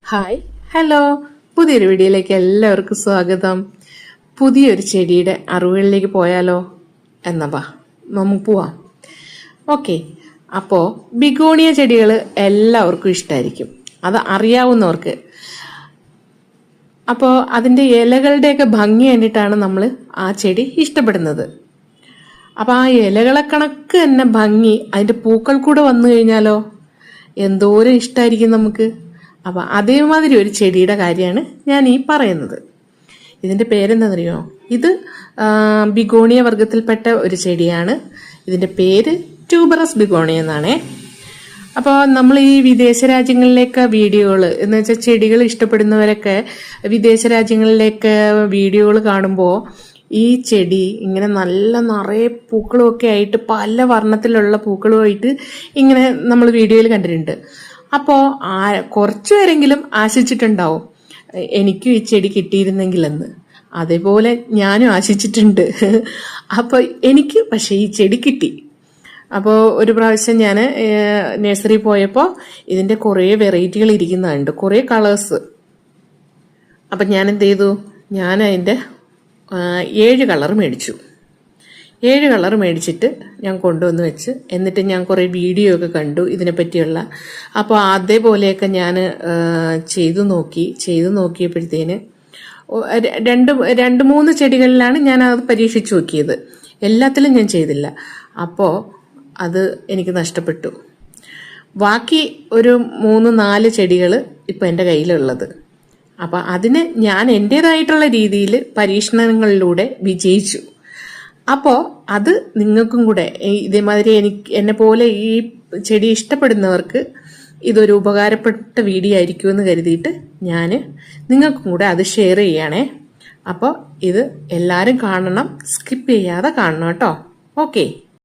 Hi hello, പുതിയൊരു വീഡിയോയിലേക്ക് എല്ലാവർക്കും സ്വാഗതം. പുതിയൊരു ചെടിയുടെ അറിവുകളിലേക്ക് പോയാലോ? എന്നവാ നമുക്ക് പോവാം. ഓക്കെ, അപ്പോൾ ബിഗോണിയ ചെടികൾ എല്ലാവർക്കും ഇഷ്ടമായിരിക്കും, അത് അറിയാവുന്നവർക്ക്. അപ്പോൾ അതിൻ്റെ ഇലകളുടെയൊക്കെ ഭംഗി കണ്ടിട്ടാണ് നമ്മൾ ആ ചെടി ഇഷ്ടപ്പെടുന്നത്. അപ്പോൾ ആ ഇലകളെ കണക്ക് തന്നെ ഭംഗി അതിൻ്റെ പൂക്കൾ കൂടെ വന്നു കഴിഞ്ഞാലോ എന്തോരം ഇഷ്ടമായിരിക്കും നമുക്ക്. അപ്പം അതേമാതിരി ഒരു ചെടിയുടെ കാര്യമാണ് ഞാൻ ഈ പറയുന്നത്. ഇതിൻ്റെ പേരെന്താണെന്നറിയോ? ഇത് ബിഗോണിയ വർഗത്തിൽപ്പെട്ട ഒരു ചെടിയാണ്. ഇതിൻ്റെ പേര് ട്യൂബറസ് ബിഗോണിയ എന്നാണേ. അപ്പോൾ നമ്മൾ ഈ വിദേശ രാജ്യങ്ങളിലേക്ക് വീഡിയോകൾ എന്ന് വെച്ചാൽ ചെടികൾ ഇഷ്ടപ്പെടുന്നവരൊക്കെ വിദേശ രാജ്യങ്ങളിലേക്ക് വീഡിയോകൾ കാണുമ്പോൾ ഈ ചെടി ഇങ്ങനെ നല്ല നിറയെ പൂക്കളുമൊക്കെ ആയിട്ട് പല വർണ്ണത്തിലുള്ള പൂക്കളുമായിട്ട് ഇങ്ങനെ നമ്മൾ വീഡിയോയിൽ കണ്ടിട്ടുണ്ട്. അപ്പോൾ കുറച്ചു പേരെങ്കിലും ആശിച്ചിട്ടുണ്ടാവും എനിക്കും ഈ ചെടി കിട്ടിയിരുന്നെങ്കിലെന്ന്. അതേപോലെ ഞാനും ആശിച്ചിട്ടുണ്ട്. അപ്പോൾ എനിക്ക് പക്ഷേ ഈ ചെടി കിട്ടി. അപ്പോൾ ഒരു പ്രാവശ്യം ഞാൻ നഴ്സറി പോയപ്പോൾ ഇതിൻ്റെ കുറേ വെറൈറ്റികൾ ഇരിക്കുന്നുണ്ട്, കുറേ കളേഴ്സ്. അപ്പം ഞാൻ എന്ത് ചെയ്തു, ഞാൻ അതിൻ്റെ 7 കളർ മേടിച്ചു. 7 കളർ മേടിച്ചിട്ട് ഞാൻ കൊണ്ടുവന്ന് വെച്ച്, എന്നിട്ട് ഞാൻ കുറേ വീഡിയോ ഒക്കെ കണ്ടു ഇതിനെപ്പറ്റിയുള്ള. അപ്പോൾ അതേപോലെയൊക്കെ ഞാൻ ചെയ്തു നോക്കിയപ്പോഴത്തേന് 2-3 ചെടികളിലാണ് ഞാൻ അത് പരീക്ഷിച്ചു നോക്കിയത്. എല്ലാത്തിലും ഞാൻ ചെയ്തില്ല. അപ്പോൾ അത് എനിക്ക് നഷ്ടപ്പെട്ടു. ബാക്കി ഒരു 3-4 ചെടികൾ ഇപ്പം എൻ്റെ കയ്യിലുള്ളത്. അപ്പം അതിന് ഞാൻ എൻ്റേതായിട്ടുള്ള രീതിയിൽ പരീക്ഷണങ്ങളിലൂടെ വിജയിച്ചു. അപ്പോൾ അത് നിങ്ങൾക്കും കൂടെ ഇതേമാതിരി എന്നെ പോലെ ഈ ചെടി ഇഷ്ടപ്പെടുന്നവർക്ക് ഇതൊരു ഉപകാരപ്പെട്ട വീഡിയോ ആയിരിക്കുമെന്ന് കരുതിയിട്ട് ഞാൻ നിങ്ങൾക്കും കൂടെ അത് ഷെയർ ചെയ്യണേ. അപ്പോൾ ഇത് എല്ലാവരും കാണണം, സ്കിപ്പ് ചെയ്യാതെ കാണണം കേട്ടോ. ഓക്കെ.